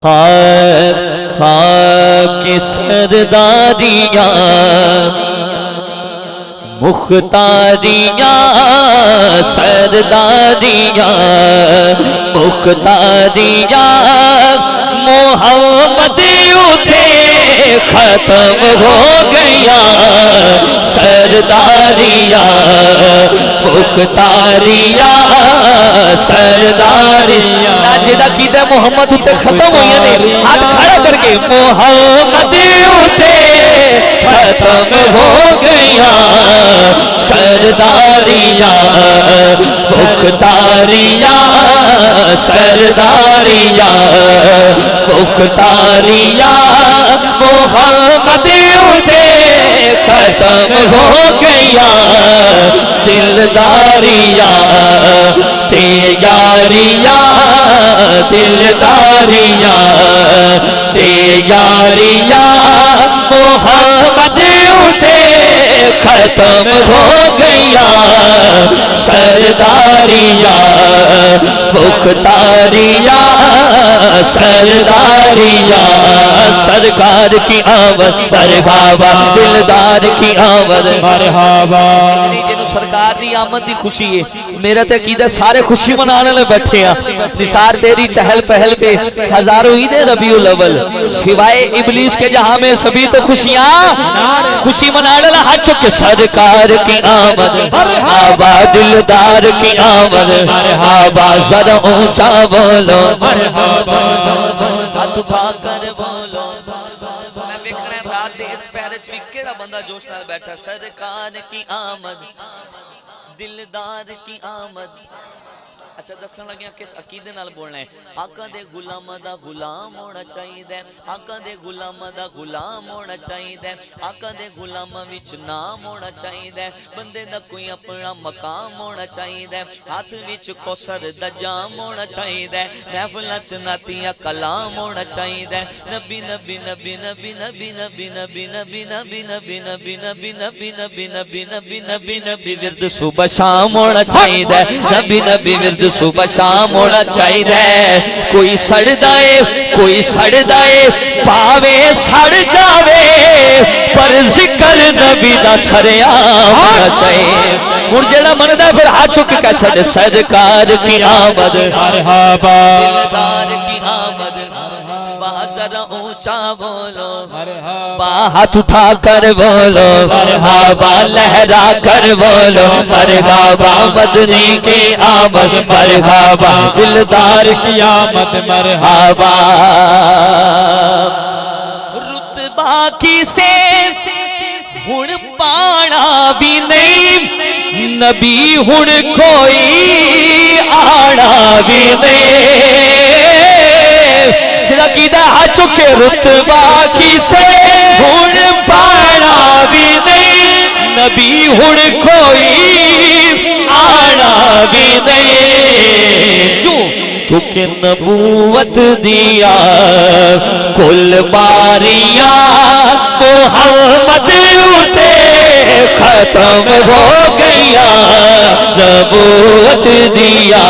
کی سرداریاں مختاریاں سرداریاں مختاریاں محمد اٹھے ختم ہو گیا سرداریاں مختاریاں سرداریاں جدا کیتا محمد اٹھے ختم ہوئی ہے ہاتھ کھڑا کر کے محمد اٹھے ختم ہو گیا سرداریاں مختاریاں سرداریاں مختاریاں محمد اٹھے ختم ہو گیا دلداریاں تیاریاں دلداریاں تیاریاں محمد اٹھے ختم ہو گیا سرداریاں مختاریاں سرداریاں سرکار کی آمد مرحبا دلدار کی آمد مرحبا جنہوں سرکار دی آمد دی خوشی ہے میرا تے عقیدہ سارے خوشی منانے لے بیٹھے ہیں نثار تیری چہل پہل کے ہزاروں عید ربیع الاول سوائے ابلیس کے جہاں میں سبھی تو خوشیاں خوشی منانے لے ہاتھ چکے سرکار کی آمد مرحبا دلدار کی آمد مرحبا ذرا اونچا بولو مرحبا ہاتھ اٹھا کر بولو میں ویکھنا ہے رات دے اس پیرچ بھی کیڑا بندہ جوش نال بیٹھا سرکار کی آمد دلدار کی آمد اچھا دسن لگیا کس عقیدے نال بولنا ہے آقا دے غلام دا غلام ہونا چاہیے دے آقا دے غلام دا غلام ہونا چاہیے دے آقا دے غلام وچ نام ہونا چاہیے دے بندے دا کوئی اپنا مقام ہونا چاہیے دے ہاتھ وچ کوثر دا جام ہونا چاہیے دے محفلاں چ نعتیاں کلام ہونا چاہیے دے نبی نبی نبی نبی نبی نبی نبی نبی نبی نبی نبی نبی نبی نبی نبی نبی نبی نبی ورد صبح شام ہونا چاہیے دے نبی نبی ورد صبح شام ہونا چاہیے کوئی سڑ دائے کوئی سڑ دائے پاوے سڑ جاوے پر ذکر نبی دا سریعام ہونا چاہیے مرجڑا مندہ پھر ہاتھ چک کا چھڑے سرکار کی آمد مرحبا دلدار کی آمد ذرا اونچا بولو مرحبا ہاتھ اٹھا کر بولو مرحبا لہرا کر بولو مرحبا مدنی کی آمد مرحبا دلدار کی آمد مرحبا رتبہ کی سے ہن پانا بھی نہیں نبی ہن کوئی آنا بھی نہیں جدا کیدہ ہاتھ چکے رتبہ کی سے ہن پانا بھی نہیں نبی ہن کوئی آنا بھی نہیں کیوں کیونکہ نبوت دیا کل باریاں محمد اٹھے ختم ہو گیا نبوت دیا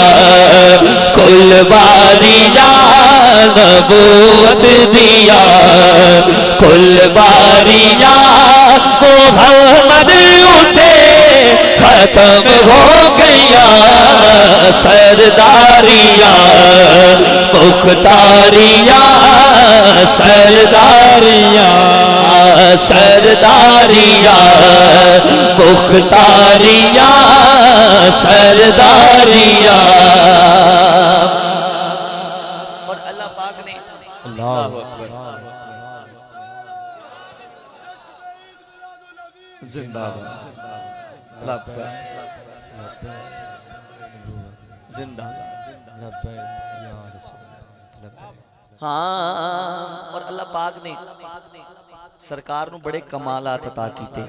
کل باریاں نبوت دیا کل باریاں محمد اٹھے ختم ہو گیا سرداریاں مختاریاں سرداریاں سرداریاں مختاریاں سرداریاں اور اللہ پاک نے اللہ اکبر زندہ زندہ ہاں اور اللہ پاک نے سرکار نو بڑے کمالات عطا کیتے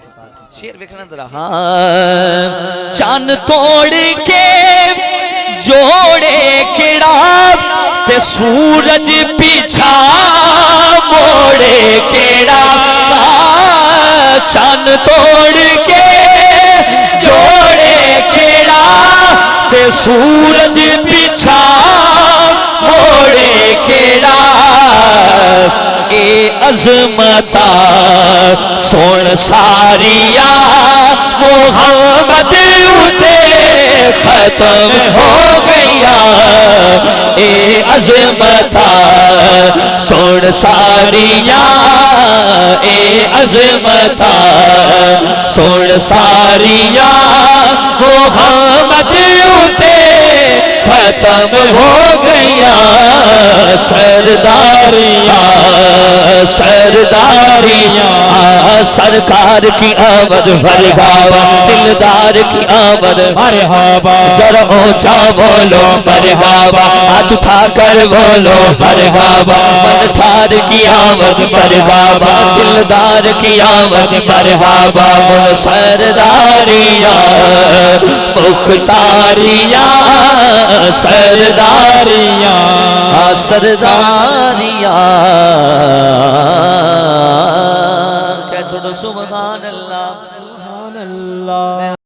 شیر ویکھنا ذرا ہاں چاند توڑ کے جوڑے کڑا تے سورج پیچھا موڑے کڑا چاند توڑ کے جوڑے کڑا تے سورج پیچھا موڑے کڑا عظمتا سن ساریا محمد اتے ختم ہو گیا اے عظمتا سن ساریا اے عظمتا سن ساریا محمد اتے ختم ہو گیا سرداریاں سرداریاں سرکار کی آمد مرحبا دلدار کی آمد مرحبا ذرا اونچا بولو مرحبا ہاتھ اٹھا کر بولو مرحبا من ٹھار کی آمد مرحبا دلدار کی آمد مرحبا من سرداریاں مختاریاں سرداریاں سرداریاں کہہ چھوڑو سبحان اللہ سبحان اللہ